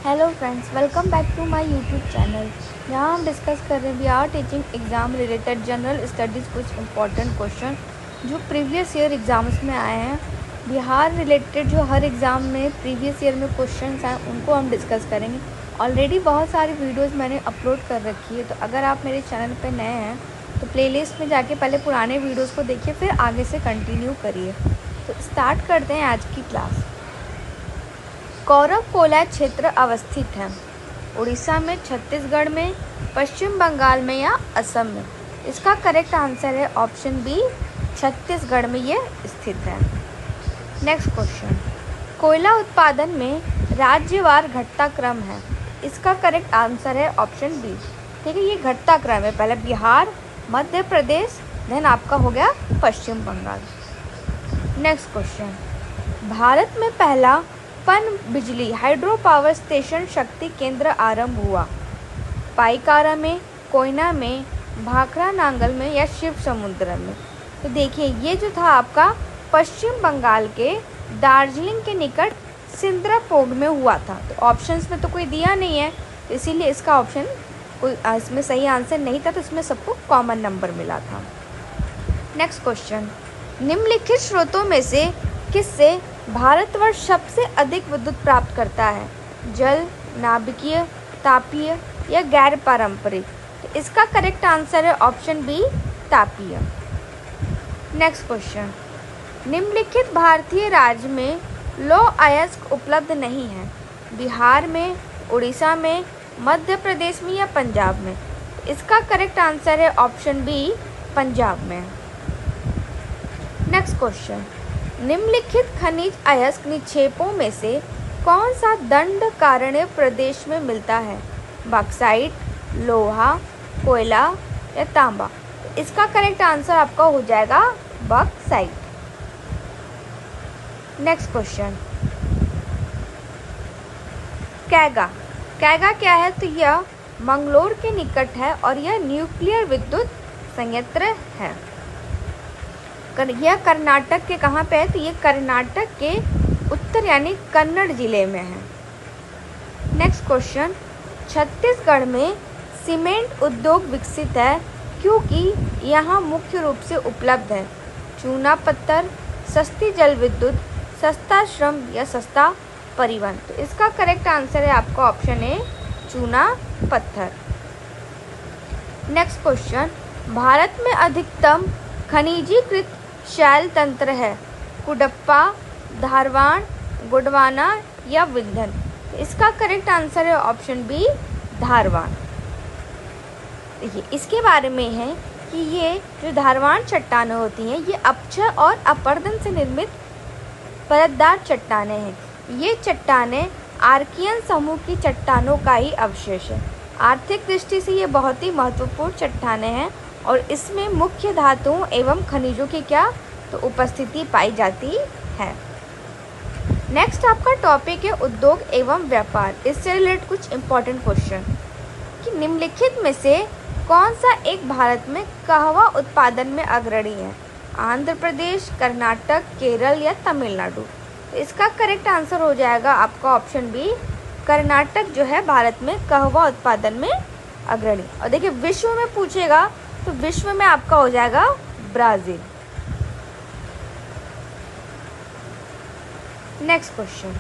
Hello friends, welcome back to my YouTube channel. यहाँ हम discuss कर रहे हैं we are teaching exam related general studies, कुछ इंपॉर्टेंट क्वेश्चन जो प्रीवियस ईयर एग्ज़ाम्स में आए हैं। बिहार रिलेटेड जो हर एग्ज़ाम में प्रीवियस ईयर में क्वेश्चंस हैं उनको हम डिस्कस करेंगे। ऑलरेडी बहुत सारी वीडियोज़ मैंने अपलोड कर रखी है, तो अगर आप मेरे चैनल पर नए हैं तो प्लेलिस्ट में जाके पहले पुराने वीडियोज़ को देखिए, फिर आगे से कंटिन्यू करिए। तो स्टार्ट करते हैं आज की क्लास। कौरव क्षेत्र अवस्थित है उड़ीसा में, छत्तीसगढ़ में, पश्चिम बंगाल में या असम में। इसका करेक्ट आंसर है ऑप्शन बी, छत्तीसगढ़ में ये स्थित है। नेक्स्ट क्वेश्चन, कोयला उत्पादन में राज्यवार घटता क्रम है। इसका करेक्ट आंसर है ऑप्शन बी। ठीक है, ये घटता क्रम है, पहले बिहार, मध्य प्रदेश, देन आपका हो गया पश्चिम बंगाल। नेक्स्ट क्वेश्चन, भारत में पहला पन बिजली हाइड्रो पावर स्टेशन शक्ति केंद्र आरंभ हुआ। पाइकारा में, कोयना में, भाखड़ा नांगल में या शिव समुद्र में। तो देखिए, ये जो था आपका पश्चिम बंगाल के दार्जिलिंग के निकट सिंद्रापोग में हुआ था। तो ऑप्शंस में तो कोई दिया नहीं है, तो इसीलिए इसका ऑप्शन कोई इसमें सही आंसर नहीं था, तो इसमें सबको कॉमन नंबर मिला था। नेक्स्ट क्वेश्चन, निम्नलिखित स्रोतों में से किससे भारतवर्ष सबसे अधिक विद्युत प्राप्त करता है? जल, नाभिकीय, तापीय या गैर पारंपरिक। तो इसका करेक्ट आंसर है ऑप्शन बी, तापीय। नेक्स्ट क्वेश्चन, निम्नलिखित भारतीय राज्य में लौह अयस्क उपलब्ध नहीं है। बिहार में, उड़ीसा में, मध्य प्रदेश में या पंजाब में। तो इसका करेक्ट आंसर है ऑप्शन बी, पंजाब में। नेक्स्ट क्वेश्चन, निम्नलिखित खनिज अयस्क निक्षेपों में से कौन सा दंडकारण्य प्रदेश में मिलता है? बॉक्साइट, लोहा, कोयला या तांबा। तो इसका करेक्ट आंसर आपका हो जाएगा bauxite. Next question, Kaiga. Kaiga क्या है? तो यह मंगलोर के निकट है और यह न्यूक्लियर विद्युत संयंत्र है। यह कर्नाटक के कहाँ पे है? तो ये कर्नाटक के उत्तर यानी कन्नड़ जिले में है। नेक्स्ट क्वेश्चन, छत्तीसगढ़ में सीमेंट उद्योग विकसित है क्योंकि यहाँ मुख्य रूप से उपलब्ध है चूना पत्थर, सस्ती जल विद्युत, सस्ता श्रम या सस्ता परिवहन। तो इसका करेक्ट आंसर है आपका ऑप्शन ए, चूना पत्थर। नेक्स्ट क्वेश्चन, भारत में अधिकतम खनिजीकृत शैल तंत्र है? कुडप्पा, धारवाड़, गोंडवाना या विंध्य। इसका करेक्ट आंसर है ऑप्शन बी, धारवाड़। देखिए, इसके बारे में है कि ये जो धारवाड़ चट्टानें होती हैं ये अपक्षय और अपरदन से निर्मित परतदार चट्टानें हैं। ये चट्टानें आर्कियन समूह की चट्टानों का ही अवशेष है। आर्थिक दृष्टि से ये बहुत ही महत्वपूर्ण चट्टानें हैं और इसमें मुख्य धातुओं एवं खनिजों की क्या तो उपस्थिति पाई जाती है। नेक्स्ट आपका टॉपिक है उद्योग एवं व्यापार। इससे रिलेटेड कुछ इंपॉर्टेंट क्वेश्चन कि निम्नलिखित में से कौन सा एक भारत में कहवा उत्पादन में अग्रणी है? आंध्र प्रदेश, कर्नाटक, केरल या तमिलनाडु। तो इसका करेक्ट आंसर हो जाएगा आपका ऑप्शन बी, कर्नाटक जो है भारत में कहवा उत्पादन में अग्रणी। और देखिए, विश्व में पूछेगा तो विश्व में आपका हो जाएगा ब्राज़ील। नेक्स्ट क्वेश्चन,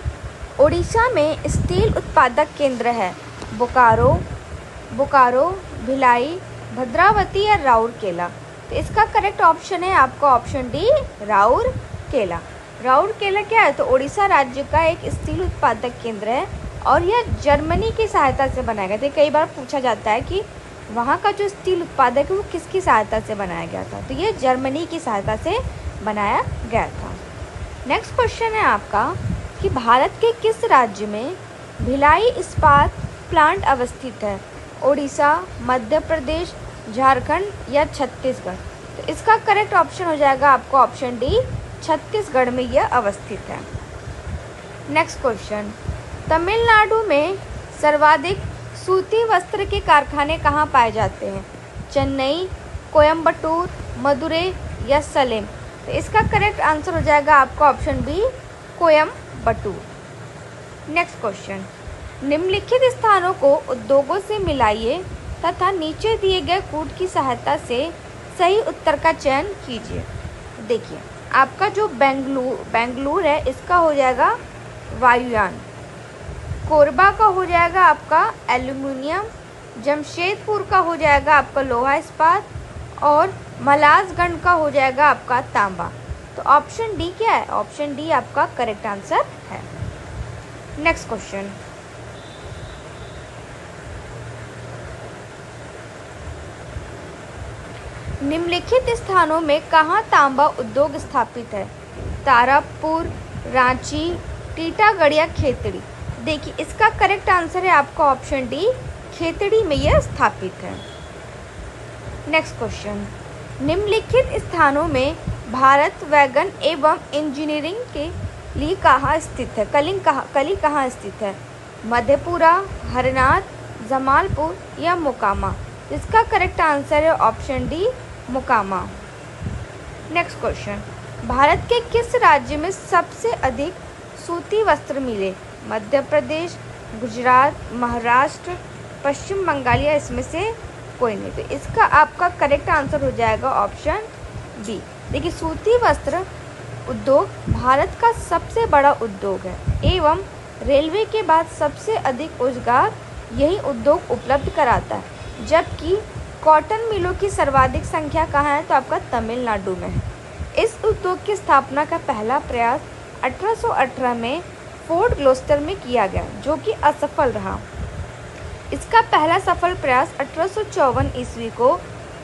ओडिशा में स्टील उत्पादक केंद्र है? बोकारो, भिलाई, भद्रावती या राउरकेला। तो इसका करेक्ट ऑप्शन है आपका ऑप्शन डी, राउरकेला। राउरकेला क्या है? तो ओडिशा राज्य का एक स्टील उत्पादक केंद्र है और यह जर्मनी की सहायता से बनाया गया था। कई बार पूछा जाता है कि वहाँ का जो स्टील उत्पादक है वो किसकी सहायता से बनाया गया था? तो ये जर्मनी की सहायता से बनाया गया था। नेक्स्ट क्वेश्चन है आपका कि भारत के किस राज्य में भिलाई इस्पात प्लांट अवस्थित है? ओडिशा, मध्य प्रदेश, झारखंड या छत्तीसगढ़। तो इसका करेक्ट ऑप्शन हो जाएगा आपका ऑप्शन डी, छत्तीसगढ़ में यह अवस्थित है। नेक्स्ट क्वेश्चन, तमिलनाडु में सर्वाधिक सूती वस्त्र के कारखाने कहाँ पाए जाते हैं? चेन्नई, कोयम्बटूर, मदुरै या सलेम। तो इसका करेक्ट आंसर हो जाएगा आपका option B, Coimbatore. Next question, निम्नलिखित स्थानों को उद्योगों से मिलाइए तथा नीचे दिए गए कूट की सहायता से सही उत्तर का चयन कीजिए। देखिए, आपका जो बेंगलुरु है इसका हो जाएगा वायुयान, कोरबा का हो जाएगा आपका एल्यूमिनियम, जमशेदपुर का हो जाएगा आपका लोहा इस्पात और मलाजगंज का हो जाएगा आपका तांबा। तो ऑप्शन डी क्या है? ऑप्शन डी आपका करेक्ट आंसर है। नेक्स्ट क्वेश्चन, निम्नलिखित स्थानों में कहाँ तांबा उद्योग स्थापित है? तारापुर, रांची, टीटागढ़ या खेतड़ी। देखिए, इसका करेक्ट आंसर है आपका ऑप्शन डी, खेतड़ी में यह स्थापित है। नेक्स्ट क्वेश्चन, निम्नलिखित स्थानों में भारत वैगन एवं इंजीनियरिंग के लिए कहाँ स्थित है? कली कहाँ स्थित है? मधेपुरा, हरनाथ, जमालपुर या मोकामा। इसका करेक्ट आंसर है option D, Mokama. Next question, Bharat के किस राज्य में सबसे अधिक सूती वस्त्र मिले? मध्य प्रदेश, गुजरात, महाराष्ट्र, पश्चिम बंगाल या इसमें से कोई नहीं। तो इसका आपका करेक्ट आंसर हो जाएगा ऑप्शन बी। देखिए, सूती वस्त्र उद्योग भारत का सबसे बड़ा उद्योग है एवं रेलवे के बाद सबसे अधिक रोजगार यही उद्योग उपलब्ध कराता है, जबकि कॉटन मिलों की सर्वाधिक संख्या कहाँ है? तो आपका तमिलनाडु में है। इस उद्योग की स्थापना का पहला प्रयास 1818 में फोर्ट ग्लोस्टर में किया गया, जो कि असफल रहा। इसका पहला सफल प्रयास 1854 ईस्वी को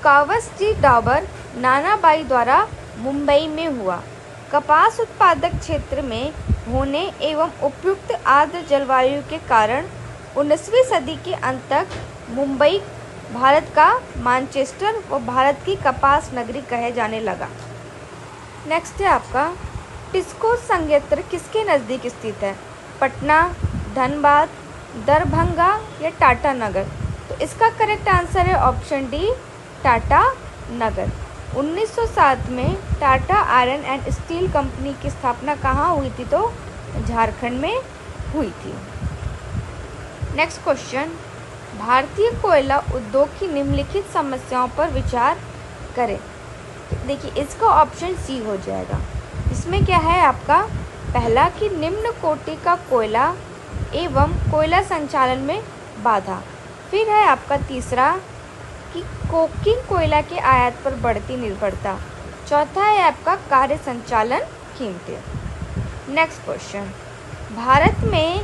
कावसजी डाबर नानाबाई द्वारा मुंबई में हुआ। कपास उत्पादक क्षेत्र में होने एवं उपयुक्त आर्द्र जलवायु के कारण 19वीं सदी के अंत तक मुंबई भारत का मैनचेस्टर व भारत की कपास नगरी कहे जाने लगा। नेक्स्ट है आपका, टिस्को संयंत्र किसके नज़दीक स्थित है? पटना, धनबाद, दरभंगा या टाटा नगर। तो इसका करेक्ट आंसर है ऑप्शन डी, टाटा नगर। 1907 में Tata iron and steel company की स्थापना कहाँ हुई थी? तो झारखंड में हुई थी। नेक्स्ट क्वेश्चन, भारतीय कोयला उद्योग की निम्नलिखित समस्याओं पर विचार करें। देखिए, इसका ऑप्शन सी हो जाएगा। इसमें क्या है आपका? पहला कि निम्न कोटि का कोयला एवं कोयला संचालन में बाधा। फिर है आपका तीसरा कि कोकिंग कोयला के आयात पर बढ़ती निर्भरता। चौथा है आपका कार्य संचालन कीमतें। नेक्स्ट क्वेश्चन, भारत में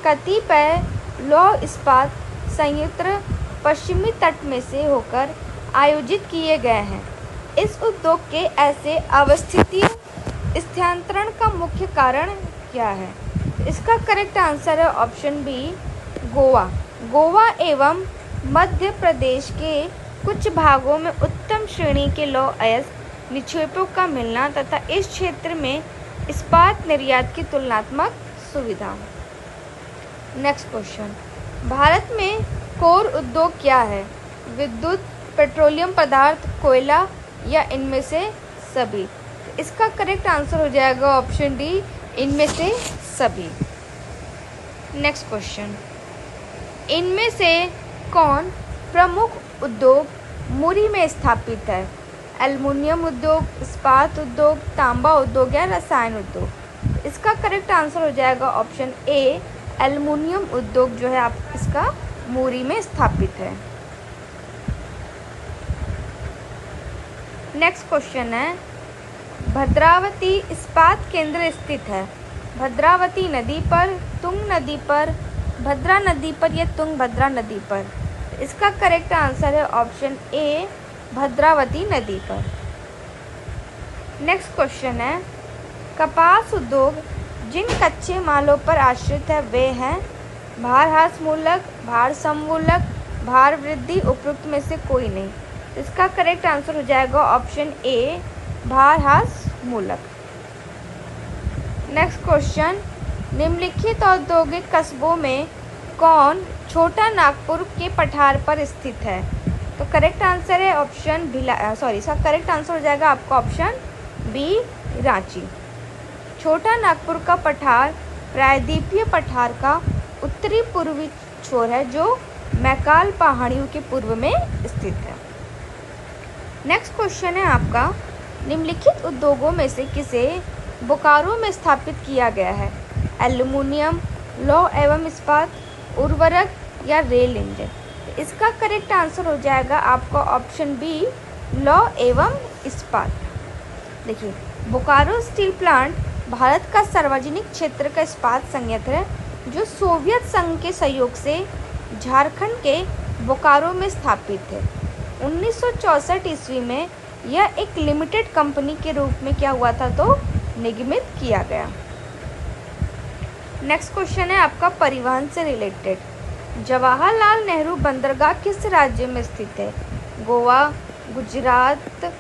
कतिपय लौह इस्पात संयंत्र पश्चिमी तट में से होकर आयोजित किए गए हैं। इस उद्योग के ऐसे अवस्थितीय स्थानांतरण का मुख्य कारण क्या है? इसका करेक्ट आंसर है ऑप्शन बी, गोवा। गोवा एवं मध्य प्रदेश के कुछ भागों में उत्तम श्रेणी के लौह अयस्क निक्षेपों का मिलना तथा इस क्षेत्र में इस्पात निर्यात की तुलनात्मक सुविधा। नेक्स्ट क्वेश्चन, भारत में कोर उद्योग क्या है? विद्युत, पेट्रोलियम पदार्थ, कोयला या इनमें से सभी। इसका करेक्ट आंसर हो जाएगा ऑप्शन डी, इनमें से सभी। नेक्स्ट क्वेश्चन, इनमें से कौन प्रमुख उद्योग मुरी में स्थापित है? एल्युमिनियम उद्योग, इस्पात उद्योग, तांबा उद्योग या रसायन उद्योग। इसका करेक्ट आंसर हो जाएगा ऑप्शन ए, एल्युमिनियम उद्योग जो है आप इसका मुरी में स्थापित है। नेक्स्ट क्वेश्चन है, भद्रावती इस्पात केंद्र स्थित है? भद्रावती नदी पर, तुंग नदी पर, भद्रा नदी पर या तुंगभद्रा नदी पर। इसका करेक्ट आंसर है ऑप्शन ए, भद्रावती नदी पर। नेक्स्ट क्वेश्चन है, कपास उद्योग जिन कच्चे मालों पर आश्रित है वे हैं भारहास मूलक, भार समूलक, भार वृद्धि, उपयुक्त में से कोई नहीं। इसका करेक्ट आंसर हो जाएगा ऑप्शन ए, भारहास मूलक। नेक्स्ट क्वेश्चन, निम्नलिखित औद्योगिक कस्बों में कौन छोटा नागपुर के पठार पर स्थित है? तो करेक्ट आंसर है ऑप्शन इसका करेक्ट आंसर हो जाएगा आपका ऑप्शन बी, रांची। छोटा नागपुर का पठार प्रायद्वीपीय पठार का उत्तरी पूर्वी छोर है जो मैकाल पहाड़ियों के पूर्व में स्थित है। नेक्स्ट क्वेश्चन है आपका, निम्नलिखित उद्योगों में से किसे बोकारो में स्थापित किया गया है? एल्युमिनियम, लौह एवं इस्पात, उर्वरक या रेल इंजन? इसका करेक्ट आंसर हो जाएगा आपका ऑप्शन बी, लौह एवं इस्पात। देखिए, बोकारो स्टील प्लांट भारत का सार्वजनिक क्षेत्र का इस्पात संयंत्र है जो सोवियत संघ के सहयोग से झारखंड के बोकारो में स्थापित है। 1964 ईस्वी में यह एक लिमिटेड कंपनी के रूप में क्या हुआ था, तो निगमित किया गया। नेक्स्ट क्वेश्चन है आपका परिवहन से रिलेटेड, जवाहरलाल नेहरू बंदरगाह किस राज्य में स्थित है? गोवा, गुजरात,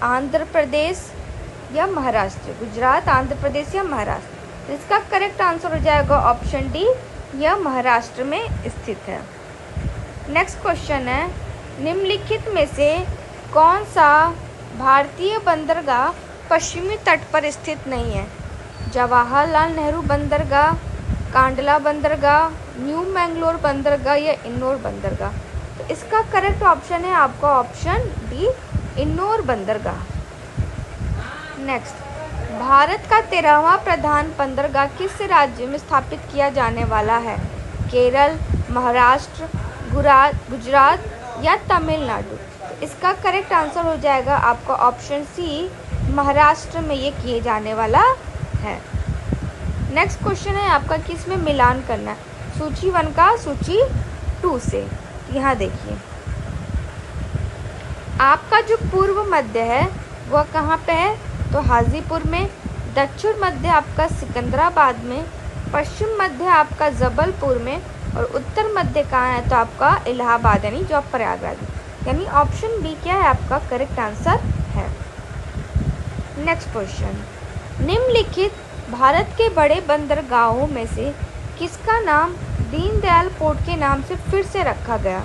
आंध्र प्रदेश या महाराष्ट्र? गुजरात, आंध्र प्रदेश या महाराष्ट्र? इसका करेक्ट आंसर हो जाएगा ऑप्शन डी, यह महाराष्ट्र में स्थित है। नेक्स्ट क्वेश्चन है, निम्नलिखित में से कौन सा भारतीय बंदरगाह पश्चिमी तट पर स्थित नहीं है? जवाहरलाल नेहरू बंदरगाह, कांडला बंदरगाह, न्यू मैंगलोर बंदरगाह या इन्नौर बंदरगाह? तो इसका करेक्ट ऑप्शन है आपका ऑप्शन डी, इन्नौर बंदरगाह। नेक्स्ट, भारत का 13वां प्रधान बंदरगाह किस राज्य में स्थापित किया जाने वाला है? केरल, महाराष्ट्र, गुजरात या तमिलनाडु? तो इसका करेक्ट आंसर हो जाएगा आपका ऑप्शन सी, महाराष्ट्र में ये किए जाने वाला है। नेक्स्ट क्वेश्चन है आपका, किस में मिलान करना है? सूची 1 का सूची 2 से। यहाँ देखिए, आपका जो पूर्व मध्य है वह कहाँ पे है? तो हाजीपुर में। दक्षिण मध्य आपका सिकंदराबाद में, पश्चिम मध्य आपका जबलपुर में और उत्तर मध्य कहाँ है? तो आपका इलाहाबाद यानी जो प्रयागराज, यानी ऑप्शन बी क्या है आपका करेक्ट आंसर है। नेक्स्ट क्वेश्चन, निम्नलिखित भारत के बड़े बंदरगाहों में से किसका नाम दीनदयाल पोर्ट के नाम से फिर से रखा गया?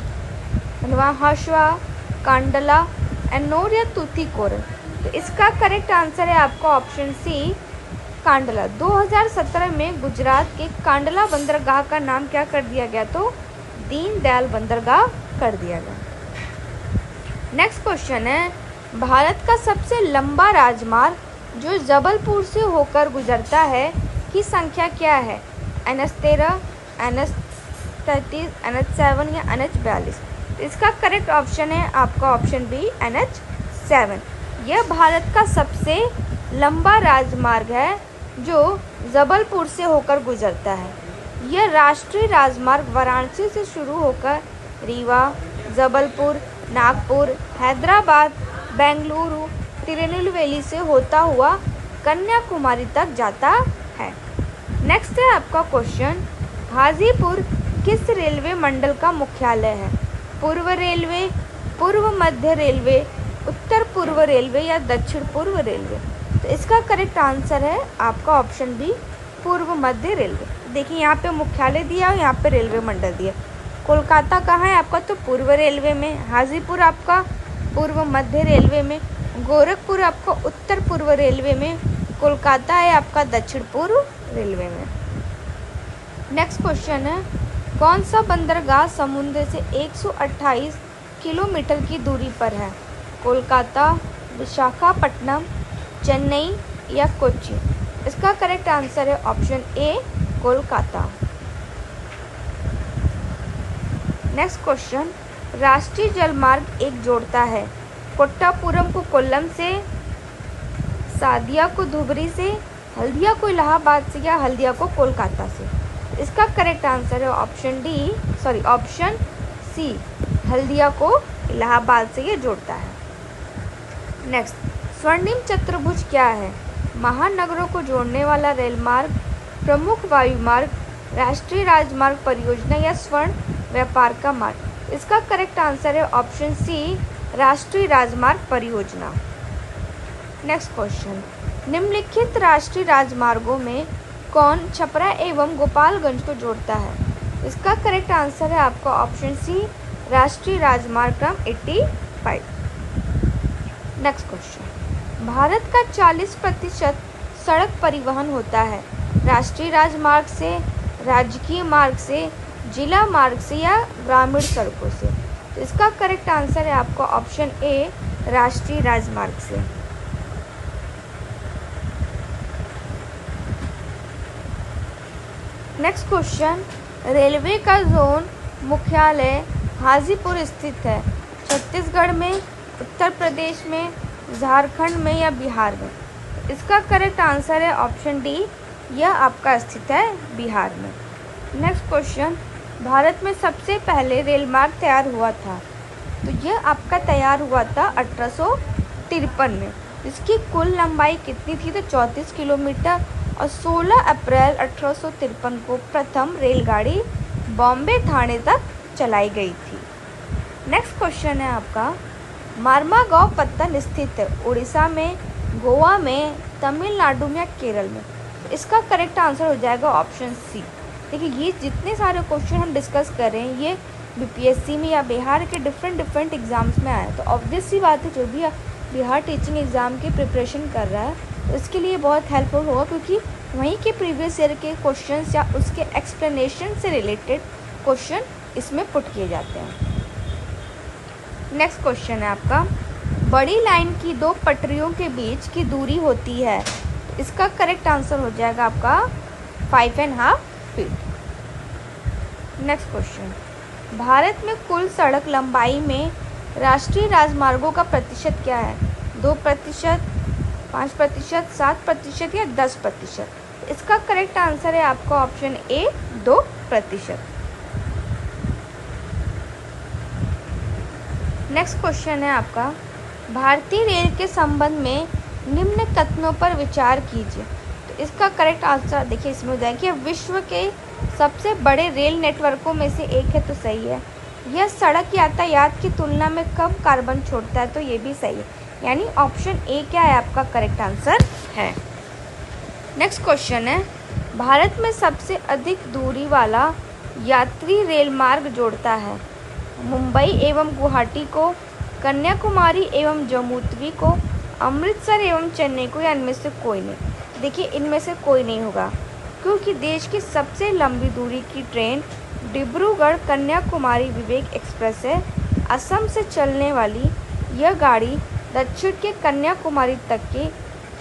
हंसवा, कांडला, एन्नौर या तूतीकोरन? तो इसका करेक्ट आंसर है आपका ऑप्शन सी, कांडला। 2017 में गुजरात के कांडला बंदरगाह का नाम क्या कर दिया गया? तो दीनदयाल बंदरगाह कर दिया गया। नेक्स्ट क्वेश्चन है, भारत का सबसे लंबा राजमार्ग जो जबलपुर से होकर गुजरता है की संख्या क्या है? NH13, NH33, NH7 या NH42? इसका करेक्ट ऑप्शन है आपका ऑप्शन बी, NH7। यह भारत का सबसे लंबा राजमार्ग है जो जबलपुर से होकर गुजरता है। यह राष्ट्रीय राजमार्ग वाराणसी से शुरू होकर रीवा, जबलपुर, नागपुर, हैदराबाद, बेंगलुरु, तिरुनेलवेली से होता हुआ कन्याकुमारी तक जाता है। नेक्स्ट है आपका क्वेश्चन, हाजीपुर किस रेलवे मंडल का मुख्यालय है? पूर्व रेलवे, पूर्व मध्य रेलवे, उत्तर पूर्व रेलवे या दक्षिण पूर्व रेलवे? तो इसका करेक्ट आंसर है आपका ऑप्शन बी, पूर्व मध्य रेलवे। देखिए, यहाँ पे मुख्यालय दिया और यहाँ पे रेलवे मंडल दिया। कोलकाता कहाँ है आपका? तो पूर्व रेलवे में। हाजीपुर आपका पूर्व मध्य रेलवे में। गोरखपुर आपका उत्तर पूर्व रेलवे में। कोलकाता है आपका दक्षिण पूर्व रेलवे में। नेक्स्ट क्वेश्चन है, कौन सा बंदरगाह समुद्र से 128 किलोमीटर की दूरी पर है? कोलकाता, विशाखापट्टनम, चेन्नई या कोच्चि? इसका करेक्ट आंसर है option A, Kolkata. Next question, राष्ट्रीय जलमार्ग एक जोड़ता है कोट्टापुरम को कोल्लम से, सादिया को धुबरी से, हल्दिया को इलाहाबाद से या हल्दिया को कोलकाता से? इसका करेक्ट आंसर है ऑप्शन सी, हल्दिया को इलाहाबाद से ये जोड़ता है। नेक्स्ट, स्वर्णिम चतुर्भुज क्या है? महानगरों को जोड़ने वाला रेल मार्ग, प्रमुख वायु मार्ग, राष्ट्रीय राजमार्ग परियोजना या स्वर्ण व्यापार का मार्ग? इसका करेक्ट आंसर है ऑप्शन सी, राष्ट्रीय राजमार्ग परियोजना। नेक्स्ट क्वेश्चन, निम्नलिखित राष्ट्रीय राजमार्गों में कौन छपरा एवं गोपालगंज को जोड़ता है? इसका करेक्ट आंसर है आपका ऑप्शन सी, राष्ट्रीय राजमार्ग क्रम 85। नेक्स्ट क्वेश्चन, भारत का 40% सड़क परिवहन होता है। राष्ट्रीय राजमार्ग से, राजकीय मार्ग से, जिला मार्ग से या ग्रामीण सड़कों से? तो इसका करेक्ट आंसर है आपका ऑप्शन ए, राष्ट्रीय राजमार्ग से। नेक्स्ट क्वेश्चन, रेलवे का जोन मुख्यालय हाजीपुर स्थित है, छत्तीसगढ़ में, उत्तर प्रदेश में, झारखंड में या बिहार में? इसका करेक्ट आंसर है ऑप्शन डी, यह आपका स्थित है बिहार में। नेक्स्ट क्वेश्चन, भारत में सबसे पहले रेल मार्ग तैयार हुआ था, तो यह आपका तैयार हुआ था 1853 में। इसकी कुल लंबाई कितनी थी? तो 34 किलोमीटर और 16 अप्रैल 1853 को प्रथम रेलगाड़ी बॉम्बे थाने तक चलाई गई थी। नेक्स्ट क्वेश्चन है आपका, मार्मागांव पत्तन स्थित है उड़ीसा में, गोवा में, तमिलनाडु में या केरल में? इसका करेक्ट आंसर हो जाएगा ऑप्शन सी। देखिए, ये जितने सारे क्वेश्चन हम डिस्कस कर रहे हैं ये बीपीएससी में या बिहार के डिफरेंट एग्जाम्स में आए, तो ऑब्वियस सी बात है जो भी बिहार टीचिंग एग्ज़ाम की प्रिपरेशन कर रहा है तो इसके लिए बहुत हेल्पफुल होगा, क्योंकि वहीं के प्रीवियस ईयर के क्वेश्चंस या उसके एक्सप्लेनेशन से रिलेटेड क्वेश्चन इसमें पुट किए जाते हैं। नेक्स्ट क्वेश्चन है आपका, बड़ी लाइन की दो पटरियों के बीच की दूरी होती है, इसका करेक्ट आंसर हो जाएगा आपका 5.5 फीट। नेक्स्ट क्वेश्चन, भारत में कुल सड़क लंबाई में राष्ट्रीय राजमार्गों का प्रतिशत क्या है? 2%, 5%, 7% या 10%? इसका करेक्ट आंसर है आपका ऑप्शन ए, 2%। नेक्स्ट क्वेश्चन है आपका, भारतीय रेल के संबंध में निम्न कथनों पर विचार कीजिए। तो इसका करेक्ट आंसर देखिए इसमें हो जाएगा कि विश्व के सबसे बड़े रेल नेटवर्कों में से एक है, तो सही है। यह सड़क यातायात की तुलना में कम कार्बन छोड़ता है, तो ये भी सही है, यानी ऑप्शन ए क्या है आपका करेक्ट आंसर है। नेक्स्ट क्वेश्चन है, भारत में सबसे अधिक दूरी वाला यात्री रेल मार्ग जोड़ता है मुंबई एवं गुवाहाटी को, कन्याकुमारी एवं जम्मूतवी को, अमृतसर एवं चेन्नई को, या इनमें से कोई नहीं? देखिए, इनमें से कोई नहीं होगा, क्योंकि देश की सबसे लंबी दूरी की ट्रेन डिब्रूगढ़ कन्याकुमारी विवेक एक्सप्रेस है। असम से चलने वाली यह गाड़ी दक्षिण के कन्याकुमारी तक के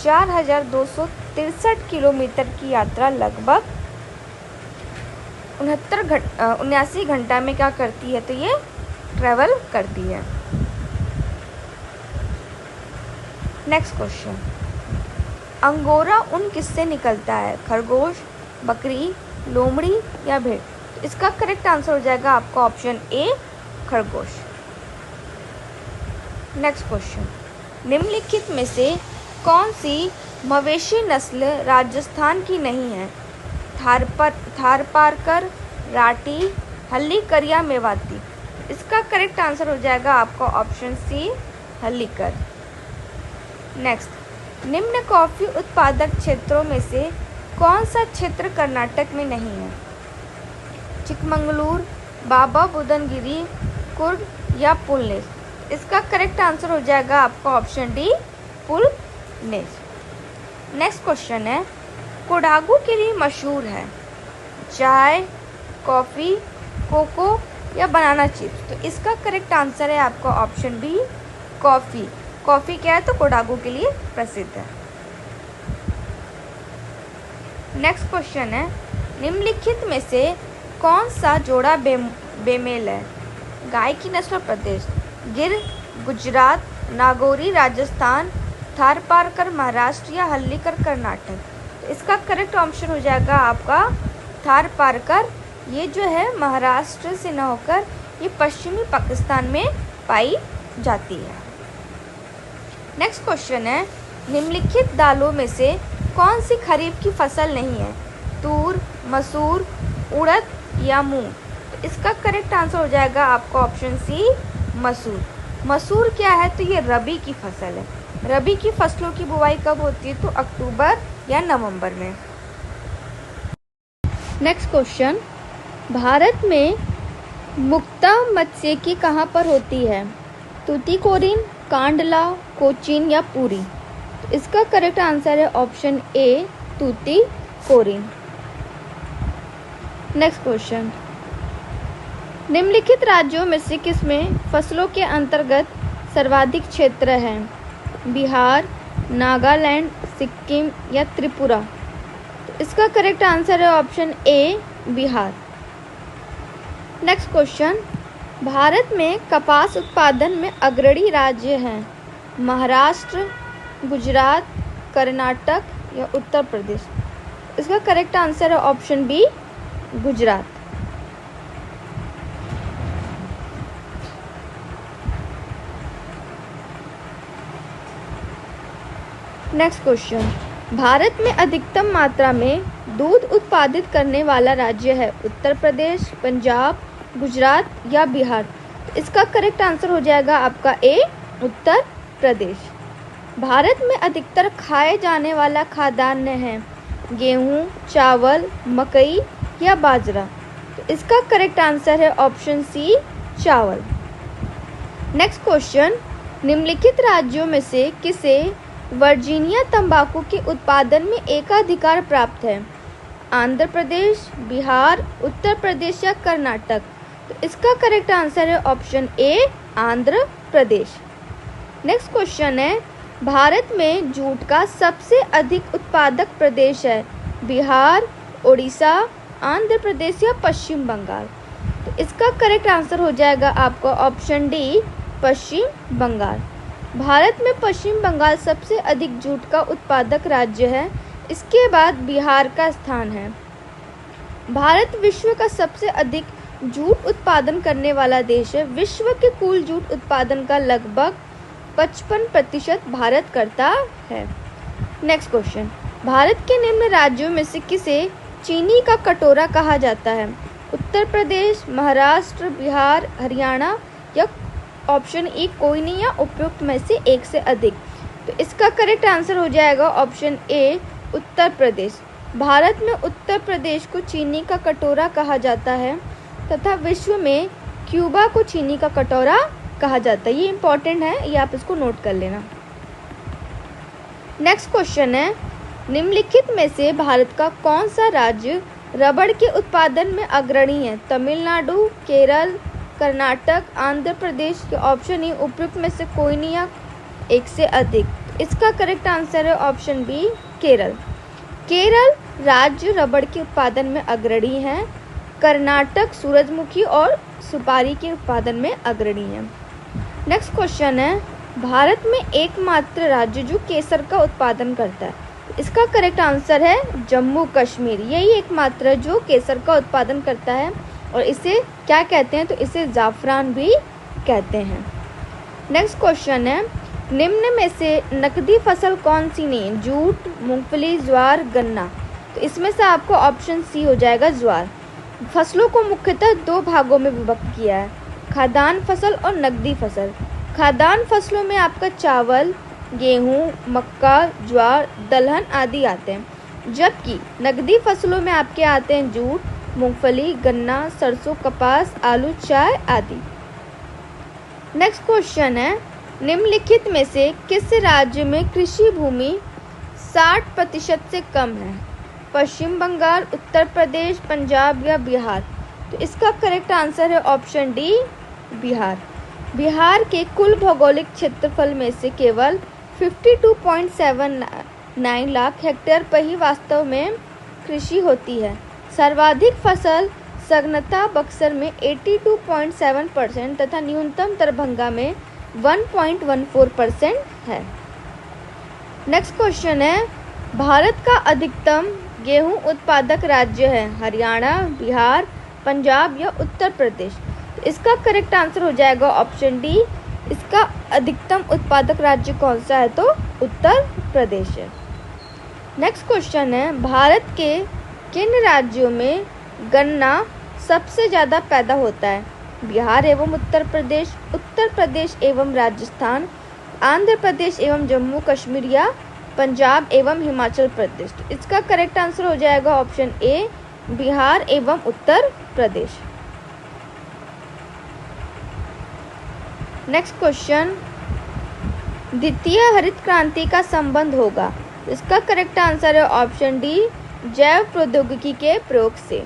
4263 किलोमीटर की यात्रा लगभग 79 घंटा में क्या करती है? तो ये ट्रैवल करती है। नेक्स्ट क्वेश्चन, अंगोरा ऊन किससे निकलता है? खरगोश, बकरी, लोमड़ी या भेड़? तो इसका करेक्ट आंसर हो जाएगा आपका ऑप्शन ए, खरगोश। नेक्स्ट क्वेश्चन, निम्नलिखित में से कौन सी मवेशी नस्ल राजस्थान की नहीं है? थारपारकर, राठी, हल्लीकर या मेवाती? इसका करेक्ट आंसर हो जाएगा आपका ऑप्शन सी, हल्लीकर। नेक्स्ट, निम्न कॉफ़ी उत्पादक क्षेत्रों में से कौन सा क्षेत्र कर्नाटक में नहीं है? चिकमंगलूर, बाबा बुदनगिरी, कुर्ग या पुलनेस? इसका करेक्ट आंसर हो जाएगा आपका ऑप्शन डी, पुलनेस। नेक्स्ट क्वेश्चन है, कोडागू के लिए मशहूर है चाय, कॉफ़ी, कोको या बनाना चिप्स? तो इसका करेक्ट आंसर है आपका ऑप्शन बी, कॉफ़ी। कॉफ़ी क्या है? तो कोडागू के लिए प्रसिद्ध है। नेक्स्ट क्वेश्चन है, निम्नलिखित में से कौन सा जोड़ा बेमेल है? गाय की नस्ल प्रदेश? गिर गुजरात, नागौरी राजस्थान, थारपारकर महाराष्ट्र या हल्लीकर कर्नाटक? तो इसका करेक्ट ऑप्शन हो जाएगा आपका थारपारकर। ये जो है महाराष्ट्र से न होकर ये पश्चिमी पाकिस्तान में पाई जाती है। नेक्स्ट क्वेश्चन है, निम्नलिखित दालों में से कौन सी खरीफ की फसल नहीं है? तूर, मसूर, उड़द या मूंग? तो इसका करेक्ट आंसर हो जाएगा आपका ऑप्शन सी, मसूर। मसूर क्या है? तो ये रबी की फसल है। रबी की फसलों की बुवाई कब होती है? तो अक्टूबर या नवंबर में। नेक्स्ट क्वेश्चन, भारत में मुक्ता मत्स्यिकी कहाँ पर होती है? तूतीकोरिन, कांडला, कोचीन या पुरी? तो इसका करेक्ट आंसर है option A, Tuticorin. Next question, निम्नलिखित राज्यों में से किसमें फसलों के अंतर्गत सर्वाधिक क्षेत्र है? बिहार, नागालैंड, सिक्किम या त्रिपुरा? तो इसका करेक्ट आंसर है option A, Bihar. Next question, Bharat में कपास उत्पादन में अग्रणी राज्य हैं? महाराष्ट्र, गुजरात, कर्नाटक या उत्तर प्रदेश? इसका करेक्ट आंसर है option B, Gujarat. Next question, Bharat में अधिकतम मात्रा में दूध उत्पादित करने वाला राज्य है? उत्तर प्रदेश, पंजाब, गुजरात या बिहार? इसका करेक्ट आंसर हो जाएगा आपका ए, उत्तर प्रदेश। भारत में अधिकतर खाए जाने वाला खाद्यान्न है? गेहूं, चावल, मकई या बाजरा? तो इसका करेक्ट आंसर है ऑप्शन सी, चावल। नेक्स्ट क्वेश्चन, निम्नलिखित राज्यों में से किसे वर्जीनिया तंबाकू के उत्पादन में एकाधिकार प्राप्त है? आंध्र प्रदेश, बिहार, उत्तर प्रदेश या कर्नाटक? तो इसका करेक्ट आंसर है option A, Andhra Pradesh. Next question है, भारत में जूट का सबसे अधिक उत्पादक प्रदेश है? बिहार, उड़ीसा, आंध्र प्रदेश या पश्चिम बंगाल? तो इसका करेक्ट आंसर हो जाएगा आपका ऑप्शन डी, पश्चिम बंगाल। भारत में पश्चिम बंगाल सबसे अधिक जूट का उत्पादक राज्य है, इसके बाद बिहार का स्थान है। भारत विश्व का सबसे अधिक जूट उत्पादन करने वाला देश है। विश्व के कुल जूट उत्पादन का लगभग 55% भारत करता है। नेक्स्ट क्वेश्चन, भारत के निम्न राज्यों में से किसे चीनी का कटोरा कहा जाता है? उत्तर प्रदेश, महाराष्ट्र, बिहार, हरियाणा या ऑप्शन ई कोई नहीं या उपयुक्त में से एक से अधिक? तो इसका करेक्ट आंसर हो जाएगा ऑप्शन ए, उत्तर प्रदेश। भारत में उत्तर प्रदेश को चीनी का कटोरा कहा जाता है तथा विश्व में क्यूबा को चीनी का कटोरा कहा जाता है। ये इंपॉर्टेंट है, ये आप इसको नोट कर लेना। नेक्स्ट क्वेश्चन है, निम्नलिखित में से भारत का कौन सा राज्य रबड़ के उत्पादन में अग्रणी है? तमिलनाडु, केरल, कर्नाटक, आंध्र प्रदेश के ऑप्शन ई उपयुक्त में से कोई नहीं या एक से अधिक? इसका करेक्ट आंसर है ऑप्शन बी, केरल। केरल राज्य रबड़ के उत्पादन में अग्रणी है। कर्नाटक सूरजमुखी और सुपारी के उत्पादन में अग्रणी है। नेक्स्ट क्वेश्चन है, भारत में एकमात्र राज्य जो केसर का उत्पादन करता है? इसका करेक्ट आंसर है जम्मू कश्मीर। यही एकमात्र जो केसर का उत्पादन करता है और इसे क्या कहते हैं? तो इसे ज़ाफ़रान भी कहते हैं। नेक्स्ट क्वेश्चन है, निम्न में से नकदी फसल कौन सी नहीं है? जूट, मूंगफली, ज्वार, गन्ना? तो इसमें से आपको ऑप्शन सी हो जाएगा ज्वार। फसलों को मुख्यतः दो भागों में विभक्त किया है, खाद्यान्न फसल और नकदी फसल। खाद्यान्न फसलों में आपका चावल, गेहूं, मक्का, ज्वार, दलहन आदि आते हैं, जबकि नकदी फसलों में आपके आते हैं जूट, मूंगफली, गन्ना, सरसों, कपास, आलू, चाय आदि। नेक्स्ट क्वेश्चन है, निम्नलिखित में से किस राज्य में कृषि भूमि 60% से कम है? पश्चिम बंगाल, उत्तर प्रदेश, पंजाब या बिहार? तो इसका करेक्ट आंसर है ऑप्शन डी, बिहार। बिहार के कुल भौगोलिक क्षेत्रफल में से केवल 52.79 लाख हेक्टेयर पर ही वास्तव में कृषि होती है। सर्वाधिक फसल सघनता बक्सर में 82.7% तथा न्यूनतम दरभंगा में 1.14% है। नेक्स्ट क्वेश्चन है, भारत का अधिकतम गेहूं उत्पादक राज्य है? हरियाणा, बिहार, पंजाब या उत्तर प्रदेश? तो इसका करेक्ट आंसर हो जाएगा ऑप्शन डी, इसका अधिकतम उत्पादक राज्य कौन सा है? तो उत्तर प्रदेश है। नेक्स्ट क्वेश्चन है, भारत के किन राज्यों में गन्ना सबसे ज़्यादा पैदा होता है? बिहार एवं उत्तर प्रदेश एवं राजस्थान, आंध्र प्रदेश एवं जम्मू कश्मीर या पंजाब एवं हिमाचल प्रदेश? तो इसका करेक्ट आंसर हो जाएगा ऑप्शन ए, बिहार एवं उत्तर प्रदेश। नेक्स्ट क्वेश्चन, द्वितीय हरित क्रांति का संबंध होगा? इसका करेक्ट आंसर है ऑप्शन डी, जैव प्रौद्योगिकी के प्रयोग से।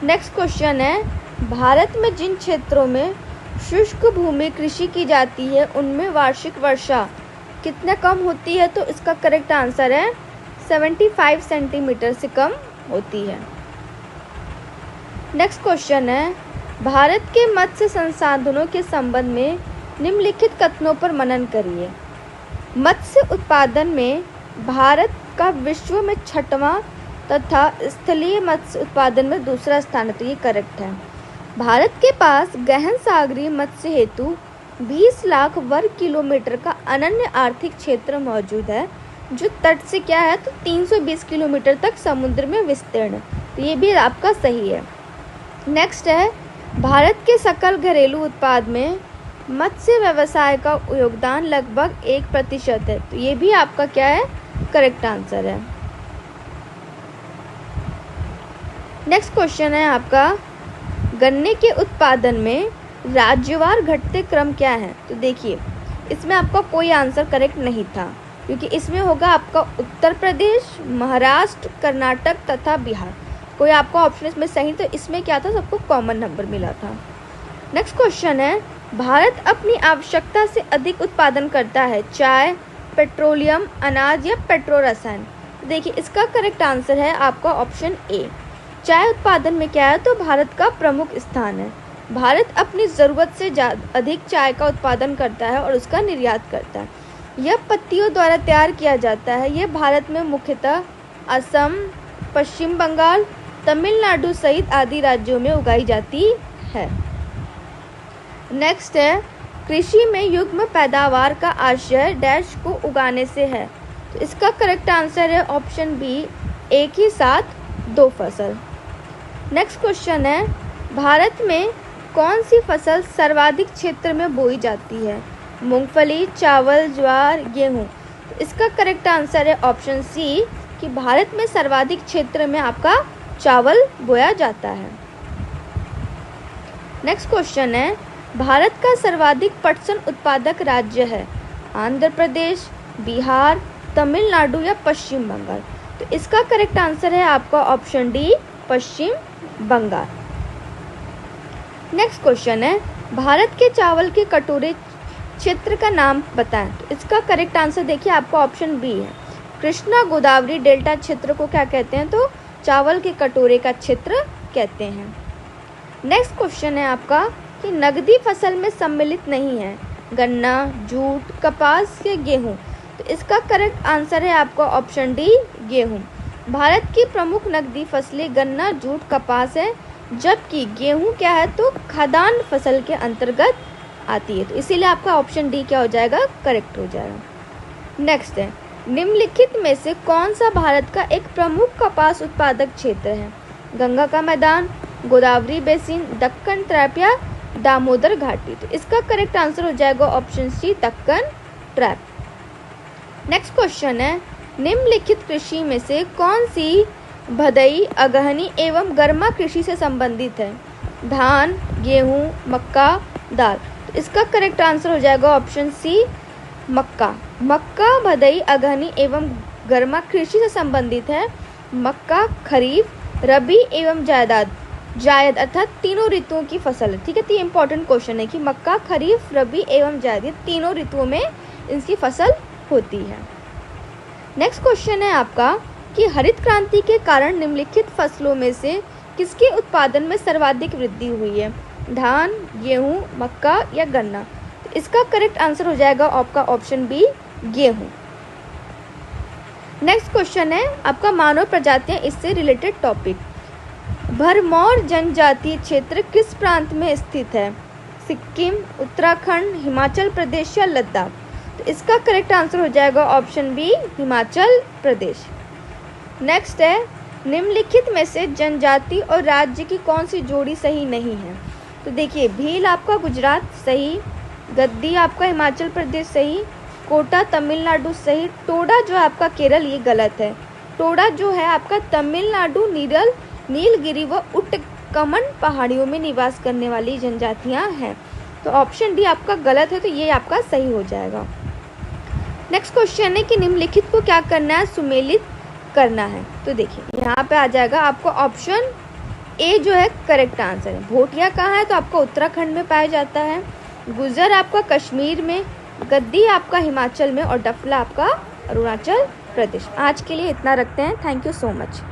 नेक्स्ट क्वेश्चन है, भारत में जिन क्षेत्रों में शुष्क भूमि कृषि की जाती है उनमें वार्षिक वर्षा कितना कम होती है? तो इसका करेक्ट आंसर है 75 सेंटीमीटर से कम होती है। नेक्स्ट क्वेश्चन है, भारत के मत्स्य संसाधनों के संबंध में निम्नलिखित कथनों पर मनन करिए। मत्स्य उत्पादन में भारत का विश्व में 6वां तथा स्थलीय मत्स्य उत्पादन में दूसरा स्थान है, तो ये करेक्ट है। भारत के पास गहन सागरीय मत्स्य हेतु 20 लाख वर्ग किलोमीटर का अनन्य आर्थिक क्षेत्र मौजूद है, जो तट से क्या है तो 320 किलोमीटर तक समुद्र में विस्तीर्ण है, तो ये भी आपका सही है। नेक्स्ट है, भारत के सकल घरेलू उत्पाद में मत्स्य व्यवसाय का योगदान लगभग 1% है, तो ये भी आपका क्या है, करेक्ट आंसर है। नेक्स्ट क्वेश्चन है आपका, गन्ने के उत्पादन में राज्यवार घटते क्रम क्या है? तो देखिए, इसमें आपका कोई आंसर करेक्ट नहीं था, क्योंकि इसमें होगा आपका उत्तर प्रदेश, महाराष्ट्र, कर्नाटक तथा बिहार। कोई आपका ऑप्शन इसमें सही, तो इसमें क्या था, सबको कॉमन नंबर मिला था। नेक्स्ट क्वेश्चन है, भारत अपनी आवश्यकता से अधिक उत्पादन करता है चाय, पेट्रोलियम, अनाज या पेट्रो रसायन? देखिए, इसका करेक्ट आंसर है आपका ऑप्शन ए। चाय उत्पादन में क्या है तो भारत का प्रमुख स्थान है। भारत अपनी ज़रूरत से अधिक चाय का उत्पादन करता है और उसका निर्यात करता है। यह पत्तियों द्वारा तैयार किया जाता है। यह भारत में मुख्यतः असम, पश्चिम बंगाल, तमिलनाडु सहित आदि राज्यों में उगाई जाती है। नेक्स्ट है, कृषि में युग्म पैदावार का आशय डैश को उगाने से है, तो इसका करेक्ट आंसर है ऑप्शन बी, एक ही साथ 2 फसल। नेक्स्ट क्वेश्चन है, भारत में कौन सी फसल सर्वाधिक क्षेत्र में बोई जाती है? मूंगफली, चावल, ज्वार, गेहूं? तो इसका करेक्ट आंसर है ऑप्शन सी कि भारत में सर्वाधिक क्षेत्र में आपका चावल बोया जाता है। नेक्स्ट क्वेश्चन है, भारत का सर्वाधिक पटसन उत्पादक राज्य है? आंध्र प्रदेश, बिहार, तमिलनाडु या पश्चिम बंगाल? तो इसका करेक्ट आंसर है आपका ऑप्शन डी, पश्चिम बंगाल। नेक्स्ट क्वेश्चन है, भारत के चावल के कटोरे क्षेत्र का नाम बताएं? तो इसका करेक्ट आंसर देखिए आपका ऑप्शन बी है। कृष्णा गोदावरी डेल्टा क्षेत्र को क्या कहते हैं? तो चावल के कटोरे का क्षेत्र कहते हैं। नेक्स्ट क्वेश्चन है आपका कि नगदी फसल में सम्मिलित नहीं है गन्ना, जूट, कपास या गेहूं? तो इसका करेक्ट आंसर है आपका ऑप्शन डी, गेहूं। भारत की प्रमुख नकदी फसलें गन्ना, जूट, कपास है, जबकि गेहूं क्या है तो खाद्यान्न फसल के अंतर्गत आती है, तो इसीलिए आपका ऑप्शन डी क्या हो जाएगा, करेक्ट हो जाएगा। नेक्स्ट है, निम्नलिखित में से कौन सा भारत का एक प्रमुख कपास उत्पादक क्षेत्र है? गंगा का मैदान, गोदावरी बेसिन, दक्कन ट्रैप या दामोदर घाटी? तो इसका करेक्ट आंसर हो जाएगा option C, Deccan trap. Next question है, निम्नलिखित कृषि में से कौन सी भदई, अगहनी एवं गर्मा कृषि से संबंधित है? धान, गेहूं, मक्का, दाल? तो इसका करेक्ट आंसर हो जाएगा ऑप्शन सी, मक्का। मक्का भदई, अगहनी एवं गर्मा कृषि से संबंधित है। मक्का खरीफ, रबी एवं जायद अर्थात तीनों ऋतुओं की फसल है। ठीक है, तो ये इंपॉर्टेंट क्वेश्चन है कि मक्का खरीफ, रबी एवं जायद तीनों ऋतुओं में इसकी फसल होती है। नेक्स्ट क्वेश्चन है आपका कि हरित क्रांति के कारण निम्नलिखित फसलों में से किसके उत्पादन में सर्वाधिक वृद्धि हुई है? धान, गेहूं, मक्का या गन्ना? तो इसका करेक्ट आंसर हो जाएगा आपका ऑप्शन बी, गेहूं। नेक्स्ट क्वेश्चन है आपका मानव प्रजातियां, इससे रिलेटेड टॉपिक। भरमौर जनजातीय क्षेत्र किस प्रांत में स्थित है? सिक्किम, उत्तराखंड, हिमाचल प्रदेश या लद्दाख? तो इसका करेक्ट आंसर हो जाएगा option B, Himachal Pradesh. Next है, निम्नलिखित में से जनजाति और राज्य की कौन सी जोड़ी सही नहीं है? तो देखिए, भील आपका गुजरात सही, गद्दी आपका हिमाचल प्रदेश सही, कोटा तमिलनाडु सही, टोडा जो है आपका केरल ये गलत है। टोडा जो है आपका तमिलनाडु, नीलगिरी व उट्टकमन पहाड़ियों में निवास करने वाली जनजातियां हैं। तो ऑप्शन डी आपका गलत है, तो ये आपका सही हो जाएगा। नेक्स्ट क्वेश्चन है कि निम्नलिखित को क्या करना है? सुमेलित करना है। तो देखिए, यहाँ पे आ जाएगा आपको ऑप्शन ए जो है करेक्ट आंसर है। भोटिया कहाँ है? तो आपका उत्तराखंड में पाया जाता है। गुजर आपका कश्मीर में, गद्दी आपका हिमाचल में और डफला आपका अरुणाचल प्रदेश। आज के लिए इतना रखते हैं। Thank you so much.